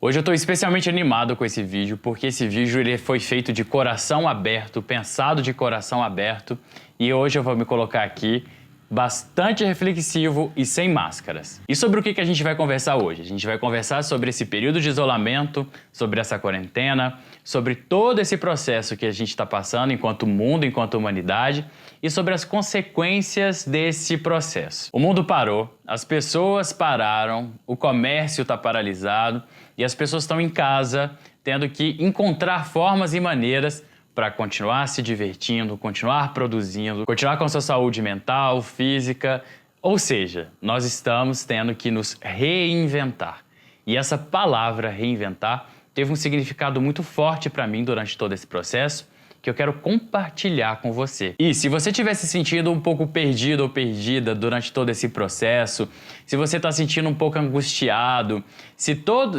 Hoje eu estou especialmente animado com esse vídeo, porque esse vídeo ele foi feito de coração aberto, pensado de coração aberto, e hoje eu vou me colocar aqui bastante reflexivo e sem máscaras. E sobre o que a gente vai conversar hoje? A gente vai conversar sobre esse período de isolamento, sobre essa quarentena, sobre todo esse processo que a gente está passando enquanto mundo, enquanto humanidade, e sobre as consequências desse processo. O mundo parou, as pessoas pararam, o comércio está paralisado e as pessoas estão em casa tendo que encontrar formas e maneiras para continuar se divertindo, continuar produzindo, continuar com sua saúde mental, física. Ou seja, nós estamos tendo que nos reinventar. E essa palavra reinventar teve um significado muito forte para mim durante todo esse processo, que eu quero compartilhar com você. E se você estiver se sentindo um pouco perdido ou perdida durante todo esse processo, se você está sentindo um pouco angustiado, se todo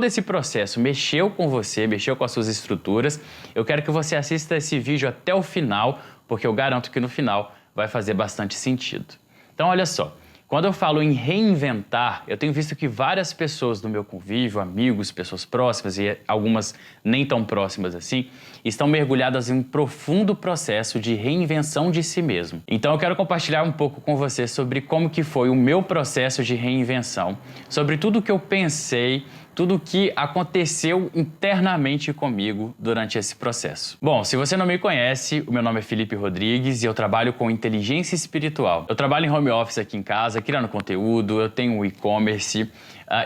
esse processo mexeu com você, mexeu com as suas estruturas, eu quero que você assista esse vídeo até o final, porque eu garanto que no final vai fazer bastante sentido. Então olha só, quando eu falo em reinventar, eu tenho visto que várias pessoas do meu convívio, amigos, pessoas próximas e algumas nem tão próximas assim, estão mergulhadas em um profundo processo de reinvenção de si mesmo. Então eu quero compartilhar um pouco com você sobre como que foi o meu processo de reinvenção, sobre tudo que eu pensei, tudo o que aconteceu internamente comigo durante esse processo. Bom, se você não me conhece, o meu nome é Felipe Rodrigues e eu trabalho com inteligência espiritual. Eu trabalho em home office aqui em casa, criando conteúdo, eu tenho um e-commerce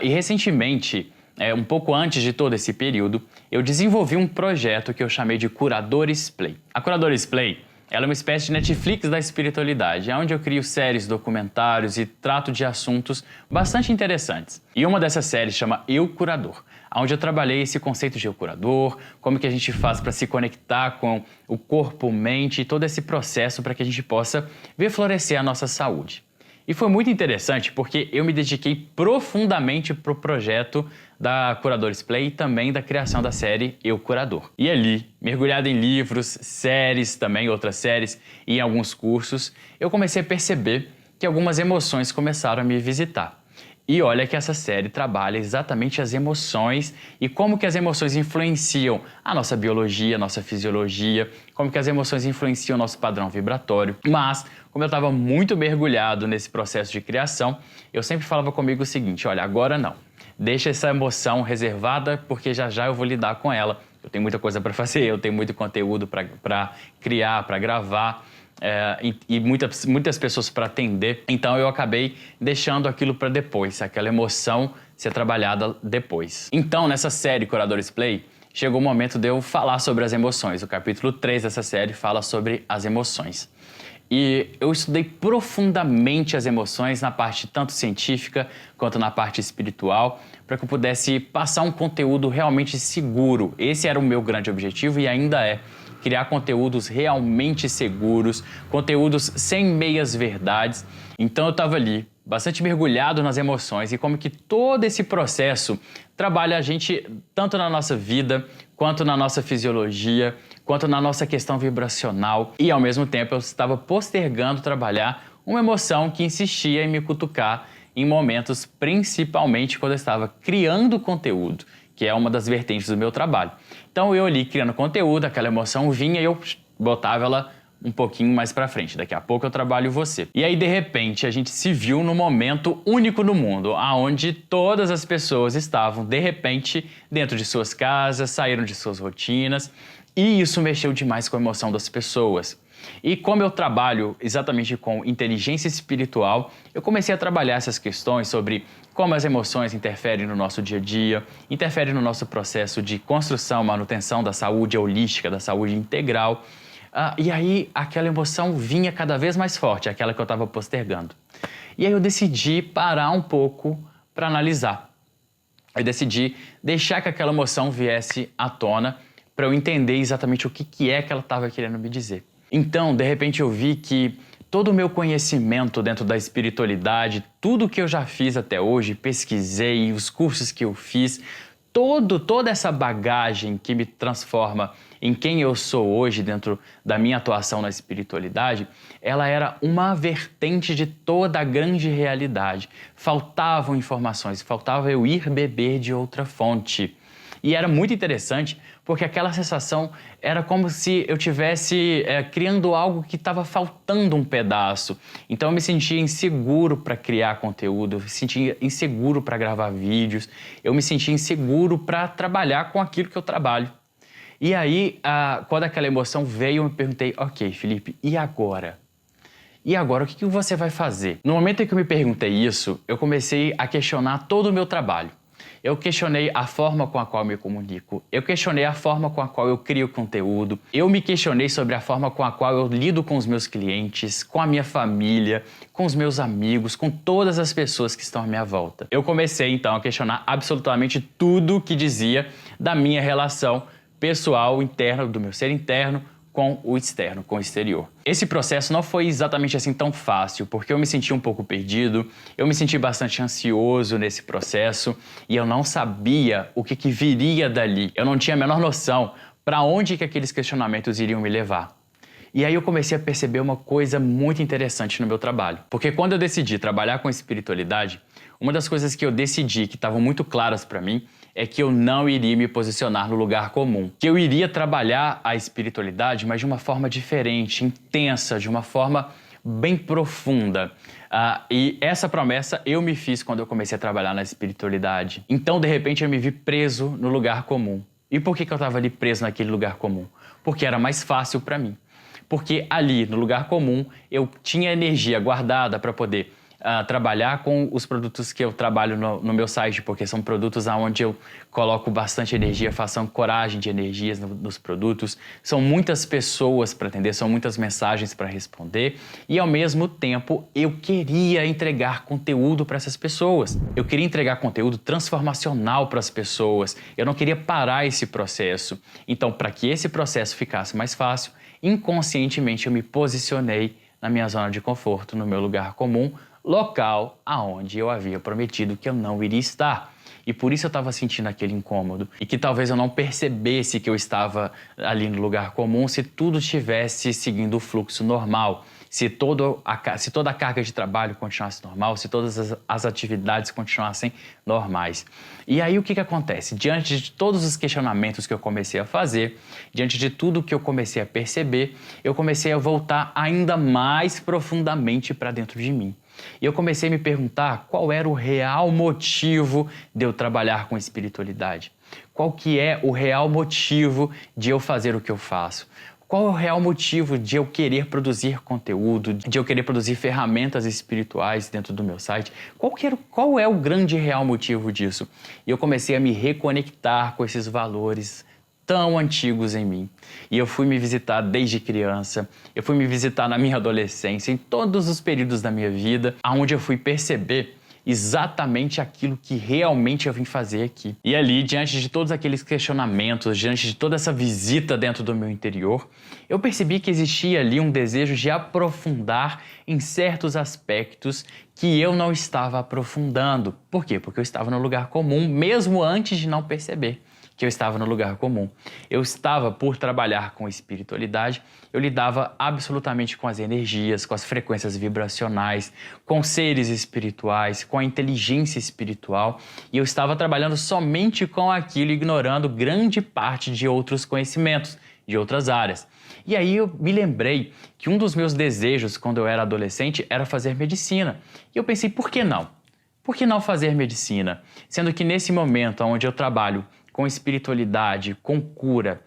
e recentemente, um pouco antes de todo esse período, eu desenvolvi um projeto que eu chamei de Curadores Play. A Curadores Play, ela é uma espécie de Netflix da espiritualidade, onde eu crio séries, documentários e trato de assuntos bastante interessantes. E uma dessas séries chama Eu Curador, onde eu trabalhei esse conceito de Eu Curador, como que a gente faz para se conectar com o corpo, mente e todo esse processo para que a gente possa ver florescer a nossa saúde. E foi muito interessante porque eu me dediquei profundamente para o projeto da Curadores Play e também da criação da série Eu Curador. E ali, mergulhado em livros, séries também, outras séries e em alguns cursos, eu comecei a perceber que algumas emoções começaram a me visitar. E olha que essa série trabalha exatamente as emoções e como que as emoções influenciam a nossa biologia, a nossa fisiologia, como que as emoções influenciam o nosso padrão vibratório. Mas, como eu estava muito mergulhado nesse processo de criação, eu sempre falava comigo o seguinte, olha, agora não. Deixa essa emoção reservada porque já já eu vou lidar com ela. Eu tenho muita coisa para fazer, eu tenho muito conteúdo para criar, para gravar. E muitas pessoas para atender, então eu acabei deixando aquilo para depois, aquela emoção ser trabalhada depois. Então, nessa série Curadores Play, chegou o momento de eu falar sobre as emoções. O capítulo 3 dessa série fala sobre as emoções. E eu estudei profundamente as emoções na parte tanto científica quanto na parte espiritual, para que eu pudesse passar um conteúdo realmente seguro. Esse era o meu grande objetivo e ainda é. Criar conteúdos realmente seguros, conteúdos sem meias verdades. Então eu estava ali, bastante mergulhado nas emoções e como que todo esse processo trabalha a gente tanto na nossa vida, quanto na nossa fisiologia, quanto na nossa questão vibracional. E ao mesmo tempo eu estava postergando trabalhar uma emoção que insistia em me cutucar em momentos, principalmente quando eu estava criando conteúdo, que é uma das vertentes do meu trabalho. Então eu ali criando conteúdo, aquela emoção vinha e eu botava ela um pouquinho mais pra frente. Daqui a pouco eu trabalho você. E aí de repente a gente se viu num momento único no mundo, onde todas as pessoas estavam de repente dentro de suas casas, saíram de suas rotinas e isso mexeu demais com a emoção das pessoas. E como eu trabalho exatamente com inteligência espiritual, eu comecei a trabalhar essas questões sobre como as emoções interferem no nosso dia a dia, interferem no nosso processo de construção, manutenção da saúde holística, da saúde integral. E aí aquela emoção vinha cada vez mais forte, aquela que eu estava postergando. E aí eu decidi parar um pouco para analisar. Eu decidi deixar que aquela emoção viesse à tona para eu entender exatamente o que é que ela estava querendo me dizer. Então, de repente eu vi que todo o meu conhecimento dentro da espiritualidade, tudo que eu já fiz até hoje, pesquisei, os cursos que eu fiz, toda essa bagagem que me transforma em quem eu sou hoje dentro da minha atuação na espiritualidade, ela era uma vertente de toda a grande realidade. Faltavam informações, faltava eu ir beber de outra fonte. E era muito interessante porque aquela sensação era como se eu estivesse criando algo que estava faltando um pedaço. Então eu me sentia inseguro para criar conteúdo, eu me sentia inseguro para gravar vídeos, eu me sentia inseguro para trabalhar com aquilo que eu trabalho. E aí, quando aquela emoção veio, eu me perguntei, ok, Felipe, e agora? E agora, o que você vai fazer? No momento em que eu me perguntei isso, eu comecei a questionar todo o meu trabalho. Eu questionei a forma com a qual eu me comunico, eu questionei a forma com a qual eu crio conteúdo, eu me questionei sobre a forma com a qual eu lido com os meus clientes, com a minha família, com os meus amigos, com todas as pessoas que estão à minha volta. Eu comecei então a questionar absolutamente tudo que dizia da minha relação pessoal, interna, do meu ser interno, com o externo, com o exterior. Esse processo não foi exatamente assim tão fácil, porque eu me senti um pouco perdido, eu me senti bastante ansioso nesse processo e eu não sabia o que viria dali. Eu não tinha a menor noção para onde que aqueles questionamentos iriam me levar. E aí eu comecei a perceber uma coisa muito interessante no meu trabalho. Porque quando eu decidi trabalhar com espiritualidade, uma das coisas que eu decidi, que estavam muito claras para mim, é que eu não iria me posicionar no lugar comum. Que eu iria trabalhar a espiritualidade, mas de uma forma diferente, intensa, de uma forma bem profunda. E essa promessa eu me fiz quando eu comecei a trabalhar na espiritualidade. Então, de repente, eu me vi preso no lugar comum. E por que eu estava ali preso naquele lugar comum? Porque era mais fácil para mim. Porque ali, no lugar comum, eu tinha energia guardada para poder trabalhar com os produtos que eu trabalho no meu site, porque são produtos onde eu coloco bastante energia, faço coragem de energias nos produtos. São muitas pessoas para atender, são muitas mensagens para responder e, ao mesmo tempo, eu queria entregar conteúdo para essas pessoas. Eu queria entregar conteúdo transformacional para as pessoas. Eu não queria parar esse processo. Então, para que esse processo ficasse mais fácil, inconscientemente eu me posicionei na minha zona de conforto, no meu lugar comum, local aonde eu havia prometido que eu não iria estar. E por isso eu estava sentindo aquele incômodo. E que talvez eu não percebesse que eu estava ali no lugar comum se tudo estivesse seguindo o fluxo normal. Se toda a carga de trabalho continuasse normal, se todas as atividades continuassem normais. E aí o que acontece? Diante de todos os questionamentos que eu comecei a fazer, diante de tudo que eu comecei a perceber, eu comecei a voltar ainda mais profundamente para dentro de mim. E eu comecei a me perguntar qual era o real motivo de eu trabalhar com espiritualidade. Qual que é o real motivo de eu fazer o que eu faço? Qual é o real motivo de eu querer produzir conteúdo, de eu querer produzir ferramentas espirituais dentro do meu site? Qual é o grande real motivo disso? E eu comecei a me reconectar com esses valores tão antigos em mim. E eu fui me visitar desde criança, eu fui me visitar na minha adolescência, em todos os períodos da minha vida, onde eu fui perceber exatamente aquilo que realmente eu vim fazer aqui. E ali, diante de todos aqueles questionamentos, diante de toda essa visita dentro do meu interior, eu percebi que existia ali um desejo de aprofundar em certos aspectos que eu não estava aprofundando. Por quê? Porque eu estava no lugar comum, mesmo antes de não perceber que eu estava no lugar comum. Eu estava, por trabalhar com espiritualidade, eu lidava absolutamente com as energias, com as frequências vibracionais, com seres espirituais, com a inteligência espiritual, e eu estava trabalhando somente com aquilo, ignorando grande parte de outros conhecimentos, de outras áreas. E aí eu me lembrei que um dos meus desejos, quando eu era adolescente, era fazer medicina. E eu pensei, por que não? Por que não fazer medicina? Sendo que nesse momento onde eu trabalho com espiritualidade, com cura,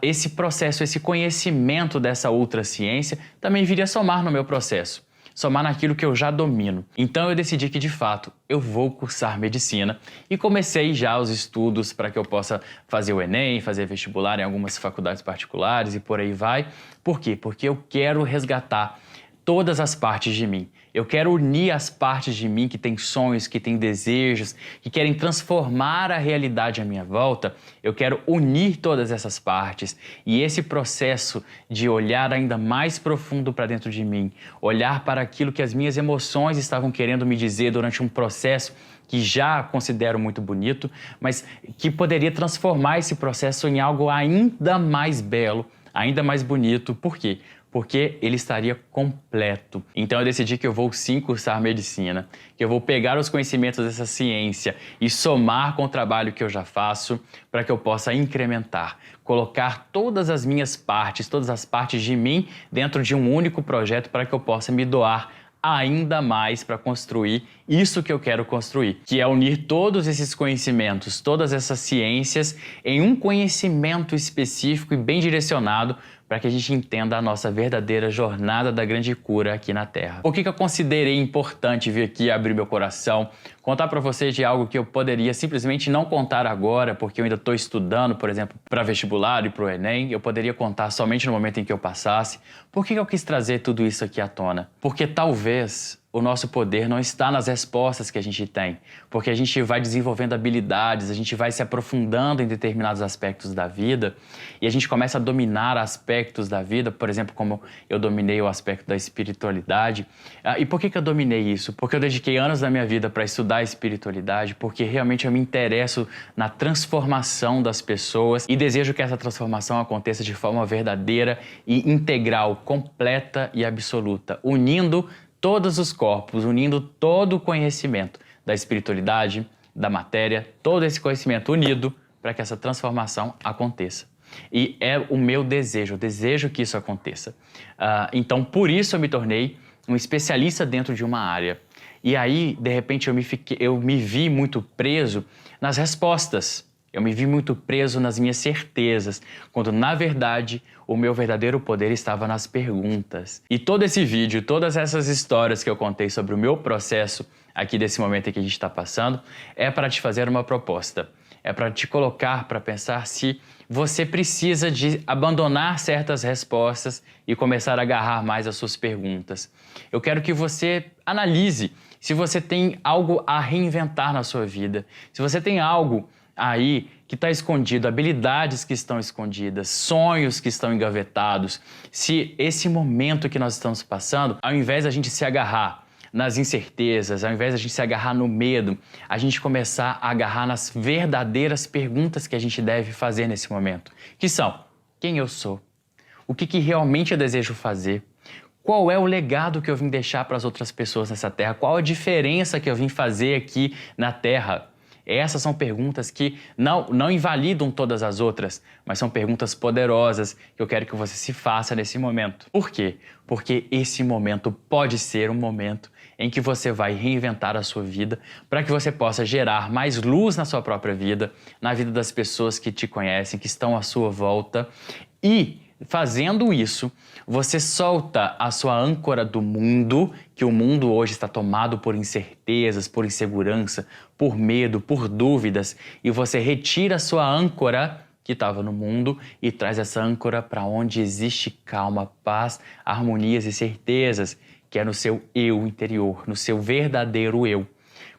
esse processo, esse conhecimento dessa outra ciência também viria somar no meu processo, somar naquilo que eu já domino. Então eu decidi que, de fato, eu vou cursar medicina e comecei já os estudos para que eu possa fazer o Enem, fazer vestibular em algumas faculdades particulares e por aí vai. Por quê? Porque eu quero resgatar todas as partes de mim. Eu quero unir as partes de mim que têm sonhos, que têm desejos, que querem transformar a realidade à minha volta. Eu quero unir todas essas partes. E esse processo de olhar ainda mais profundo para dentro de mim, olhar para aquilo que as minhas emoções estavam querendo me dizer durante um processo que já considero muito bonito, mas que poderia transformar esse processo em algo ainda mais belo, ainda mais bonito. Por quê? Porque ele estaria completo. Então eu decidi que eu vou sim cursar medicina, que eu vou pegar os conhecimentos dessa ciência e somar com o trabalho que eu já faço para que eu possa incrementar, colocar todas as minhas partes, todas as partes de mim dentro de um único projeto para que eu possa me doar ainda mais para construir isso que eu quero construir, que é unir todos esses conhecimentos, todas essas ciências em um conhecimento específico e bem direcionado para que a gente entenda a nossa verdadeira jornada da grande cura aqui na Terra. Por que eu considerei importante vir aqui abrir meu coração, contar para vocês de algo que eu poderia simplesmente não contar agora, porque eu ainda estou estudando, por exemplo, para vestibular e para o Enem, eu poderia contar somente no momento em que eu passasse. Por que eu quis trazer tudo isso aqui à tona? Porque talvez o nosso poder não está nas respostas que a gente tem, porque a gente vai desenvolvendo habilidades, a gente vai se aprofundando em determinados aspectos da vida e a gente começa a dominar aspectos da vida, por exemplo, como eu dominei o aspecto da espiritualidade. E por que eu dominei isso? Porque eu dediquei anos da minha vida para estudar a espiritualidade, porque realmente eu me interesso na transformação das pessoas e desejo que essa transformação aconteça de forma verdadeira e integral, completa e absoluta, unindo todos os corpos, unindo todo o conhecimento da espiritualidade, da matéria, todo esse conhecimento unido para que essa transformação aconteça. E é o meu desejo, eu desejo que isso aconteça. Então, por isso eu me tornei um especialista dentro de uma área. E aí, de repente, eu me vi muito preso nas respostas. Eu me vi muito preso nas minhas certezas, quando, na verdade, o meu verdadeiro poder estava nas perguntas. E todo esse vídeo, todas essas histórias que eu contei sobre o meu processo aqui desse momento que a gente está passando, é para te fazer uma proposta. É para te colocar para pensar se você precisa de abandonar certas respostas e começar a agarrar mais as suas perguntas. Eu quero que você analise se você tem algo a reinventar na sua vida, se você tem algo aí que está escondido, habilidades que estão escondidas, sonhos que estão engavetados. Se esse momento que nós estamos passando, ao invés de a gente se agarrar nas incertezas, ao invés de a gente se agarrar no medo, a gente começar a agarrar nas verdadeiras perguntas que a gente deve fazer nesse momento, que são: quem eu sou? O que realmente eu desejo fazer? Qual é o legado que eu vim deixar para as outras pessoas nessa Terra? Qual a diferença que eu vim fazer aqui na Terra? Essas são perguntas que não invalidam todas as outras, mas são perguntas poderosas que eu quero que você se faça nesse momento. Por quê? Porque esse momento pode ser um momento em que você vai reinventar a sua vida para que você possa gerar mais luz na sua própria vida, na vida das pessoas que te conhecem, que estão à sua volta. E fazendo isso, você solta a sua âncora do mundo, que o mundo hoje está tomado por incertezas, por insegurança, por medo, por dúvidas, e você retira a sua âncora que estava no mundo e traz essa âncora para onde existe calma, paz, harmonias e certezas, que é no seu eu interior, no seu verdadeiro eu.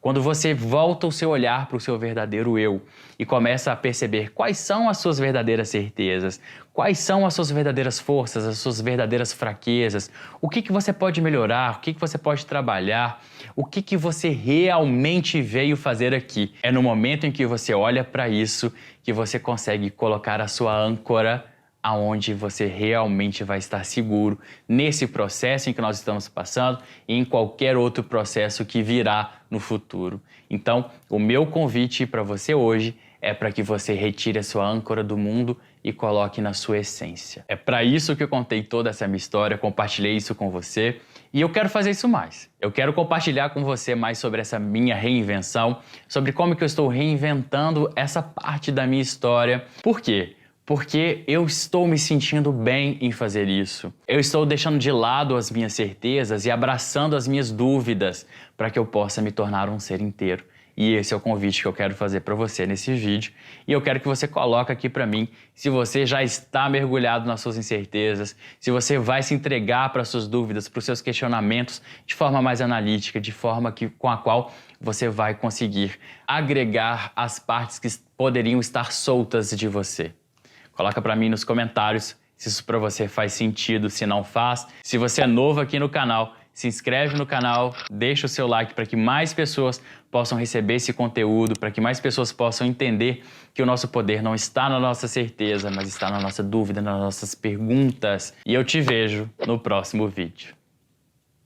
Quando você volta o seu olhar para o seu verdadeiro eu e começa a perceber quais são as suas verdadeiras certezas, quais são as suas verdadeiras forças, as suas verdadeiras fraquezas, o que você pode melhorar, o que você pode trabalhar, o que você realmente veio fazer aqui. É no momento em que você olha para isso que você consegue colocar a sua âncora aonde você realmente vai estar seguro nesse processo em que nós estamos passando e em qualquer outro processo que virá no futuro. Então, o meu convite para você hoje é para que você retire a sua âncora do mundo e coloque na sua essência. É para isso que eu contei toda essa minha história, compartilhei isso com você e eu quero fazer isso mais. Eu quero compartilhar com você mais sobre essa minha reinvenção, sobre como que eu estou reinventando essa parte da minha história. Por quê? Porque eu estou me sentindo bem em fazer isso. Eu estou deixando de lado as minhas certezas e abraçando as minhas dúvidas para que eu possa me tornar um ser inteiro. E esse é o convite que eu quero fazer para você nesse vídeo. E eu quero que você coloque aqui para mim se você já está mergulhado nas suas incertezas, se você vai se entregar para as suas dúvidas, para os seus questionamentos de forma mais analítica, de forma com a qual você vai conseguir agregar as partes que poderiam estar soltas de você. Coloca para mim nos comentários se isso para você faz sentido, se não faz. Se você é novo aqui no canal se inscreve no canal, deixa o seu like para que mais pessoas possam receber esse conteúdo, para que mais pessoas possam entender que o nosso poder não está na nossa certeza, mas está na nossa dúvida, nas nossas perguntas. E eu te vejo no próximo vídeo.